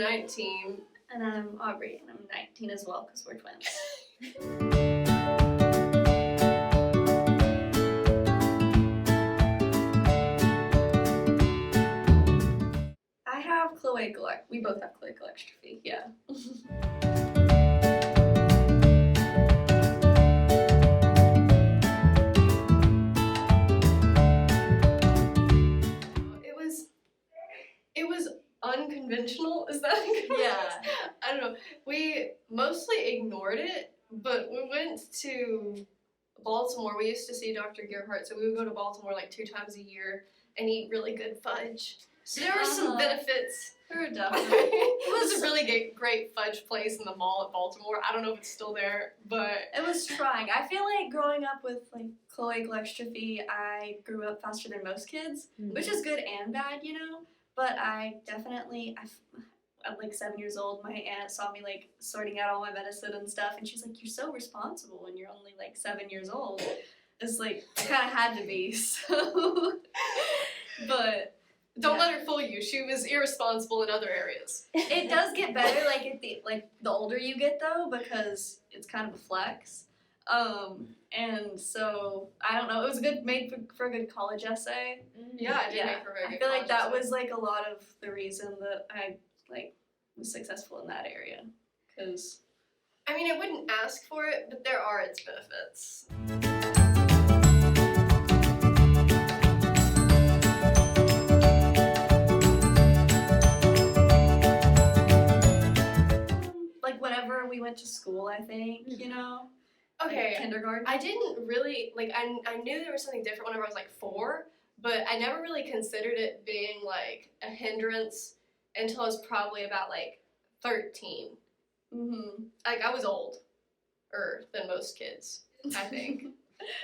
19. And I'm Aubrey, and I'm 19 as well, because we're twins. I have cloacal, we both have cloacal exstrophy, yeah. It was unconventional, is that Yeah. I don't know. We mostly ignored it, but we went to Baltimore. We used to see Dr. Gerhardt, so we would go to Baltimore like 2 times a year and eat really good fudge. So there were some benefits. There were definitely. It was a really great fudge place in the mall at Baltimore. I don't know if it's still there, but it was trying. I feel like growing up with like cloacal exstrophy, I grew up faster than most kids, which is good and bad, you know. But I definitely, at like 7 years old, my aunt saw me like sorting out all my medicine and stuff, and she's like, "You're so responsible when you're only like 7 years old." It's like, kind of had to be, so. But don't let her fool you. She was irresponsible in other areas. It does get better, like the older you get though, because it's kind of a flex. And so I don't know. It was made for a good college essay. Yeah, it did make for a very good. I feel like that essay. was like a lot of the reason that I like was successful in that area. Because I mean, I wouldn't ask for it, but there are its benefits. like whenever we went to school, I think, you know. Okay, like kindergarten. I didn't really, like, I knew there was something different whenever I was, like, 4, but I never really considered it being, like, a hindrance until I was probably about, like, 13. Like, I was older than most kids, I think.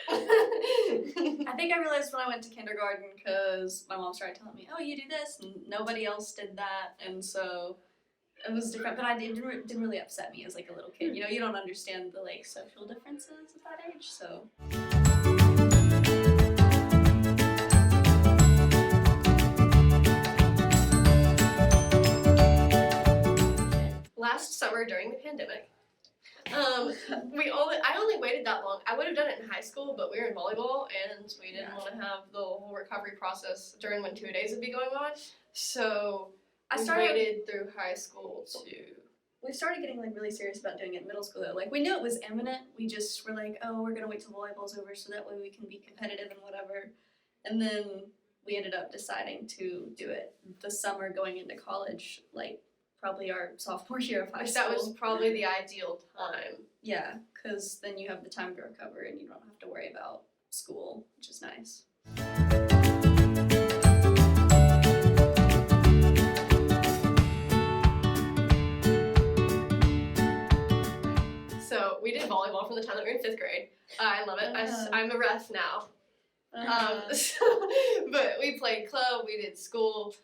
I think I realized when I went to kindergarten because my mom started telling me, "Oh, you do this," and nobody else did that, and so it was different. But it didn't really upset me as like a little kid. You know, you don't understand the like social differences at that age, so. Last summer during the pandemic, I only waited that long. I would have done it in high school, but we were in volleyball and we didn't want to have the whole recovery process during when 2 days would be going on. So I waited through high school to. We started getting like really serious about doing it in middle school though. Like we knew it was imminent. We just were like, oh, we're gonna wait till volleyball's over so that way we can be competitive and whatever. And then we ended up deciding to do it the summer going into college, like probably our sophomore year of high school. That was probably the ideal time. Yeah, because then you have the time to recover and you don't have to worry about school, which is nice. So we did volleyball from the time that we were in 5th grade. I love it. I'm a ref now. But we played club, we did school.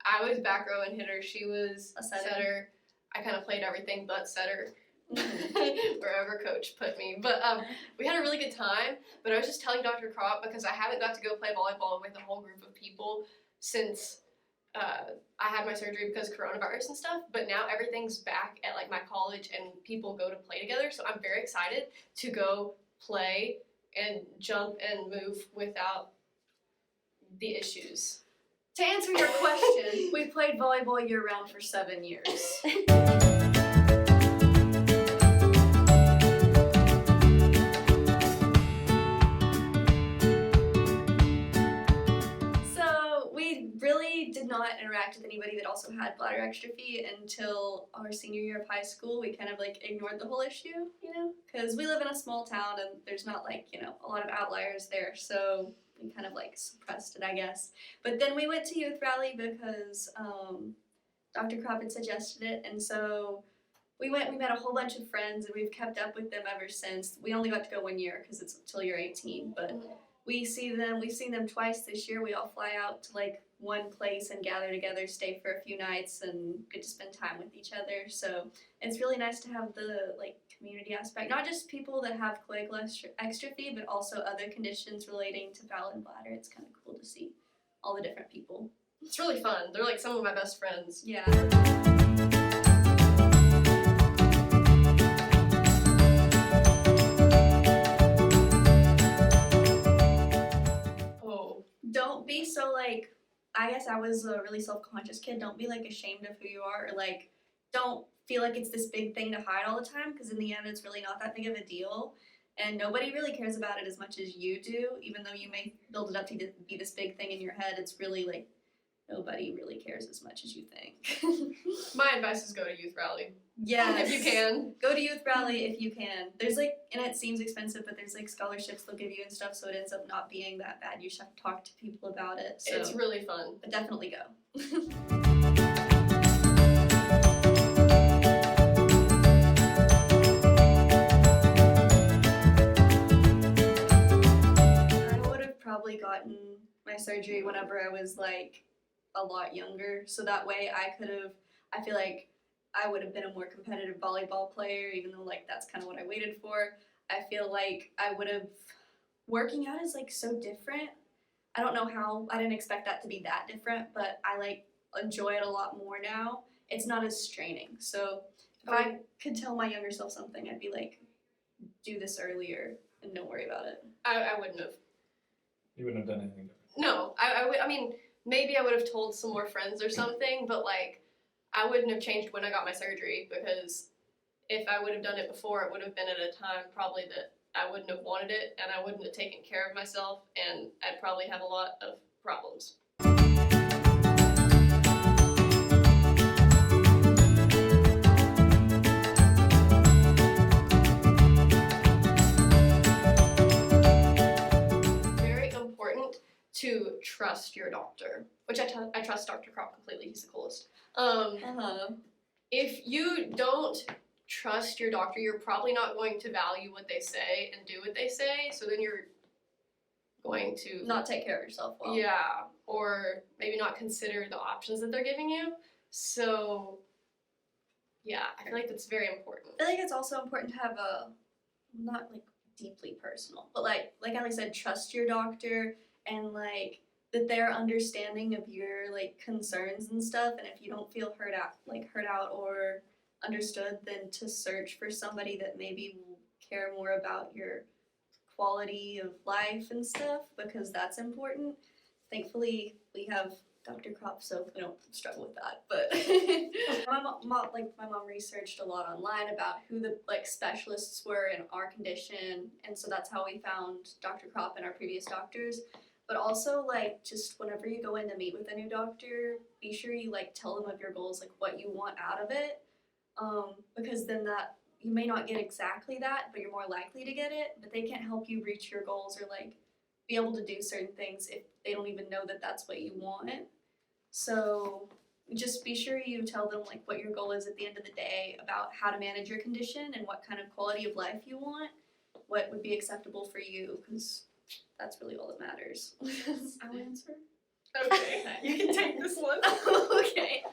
I was back row and hitter. She was a setter. I kind of played everything but setter, wherever coach put me. But we had a really good time. But I was just telling Dr. Kropp, because I haven't got to go play volleyball with a whole group of people since I had my surgery because of coronavirus and stuff. But now everything's back at like my college and people go to play together. So I'm very excited to go play and jump and move without the issues. To answer your question, we played volleyball year-round for 7 years. So we really did not interact with anybody that also had bladder exstrophy until our senior year of high school. We kind of like ignored the whole issue, you know, because we live in a small town and there's not like, you know, a lot of outliers there. So we kind of like suppressed it, I guess. But then we went to youth rally because Dr. Kropp had suggested it, and so we met a whole bunch of friends, and we've kept up with them ever since. We only got to go 1 year because it's until you're 18, but we've seen them twice this year. We all fly out to like one place and gather together, stay for a few nights, and get to spend time with each other. So it's really nice to have the like community aspect, not just people that have cloacal exstrophy, but also other conditions relating to bowel and bladder. It's kind of cool to see all the different people. It's really fun. They're like some of my best friends. Yeah. Oh. Don't be so like, I guess I was a really self-conscious kid. Don't be like ashamed of who you are, or like don't feel like it's this big thing to hide all the time, because in the end it's really not that big of a deal. And nobody really cares about it as much as you do, even though you may build it up to be this big thing in your head. It's really like nobody really cares as much as you think. My advice is go to youth rally. Yes. If you can. Go to youth rally if you can. There's like, and it seems expensive, but there's like scholarships they'll give you and stuff, so it ends up not being that bad. You just have to talk to people about it. So. It's really fun. But definitely go. I would have probably gotten my surgery whenever I was like a lot younger, so that way I feel like I would have been a more competitive volleyball player, even though like that's kind of what I waited for. I feel like I would have, working out is like so different. I don't know how, I didn't expect that to be that different, but I like enjoy it a lot more now. It's not as straining. So if I could tell my younger self something, I'd be like, do this earlier and don't worry about it. I wouldn't have. You wouldn't have done anything different. No, I mean, maybe I would have told some more friends or something, but like, I wouldn't have changed when I got my surgery, because if I would have done it before, it would have been at a time probably that I wouldn't have wanted it, and I wouldn't have taken care of myself, and I'd probably have a lot of problems. Very important to trust your doctor, which I trust Dr. Kropp completely. He's the coolest. If you don't trust your doctor, you're probably not going to value what they say and do what they say, so then you're going to Not take care of yourself well. yeah, or maybe not consider the options that they're giving you. So yeah, I feel like that's very important. I feel like it's also important to have a, not like deeply personal, but like Allie said, trust your doctor, and like that they're understanding of your like concerns and stuff. And if you don't feel hurt out or understood, then to search for somebody that maybe will care more about your quality of life and stuff, because that's important. Thankfully, we have Dr. Kropp, so we don't struggle with that. But my mom researched a lot online about who the like specialists were in our condition, and so that's how we found Dr. Kropp and our previous doctors. But also, like, just whenever you go in to meet with a new doctor, be sure you like tell them of your goals, like what you want out of it, because then that you may not get exactly that, but you're more likely to get it. But they can't help you reach your goals or like be able to do certain things if they don't even know that that's what you want. So just be sure you tell them like what your goal is at the end of the day, about how to manage your condition and what kind of quality of life you want, what would be acceptable for you, because that's really all that matters. I'll answer. Okay, you can take this one. Okay.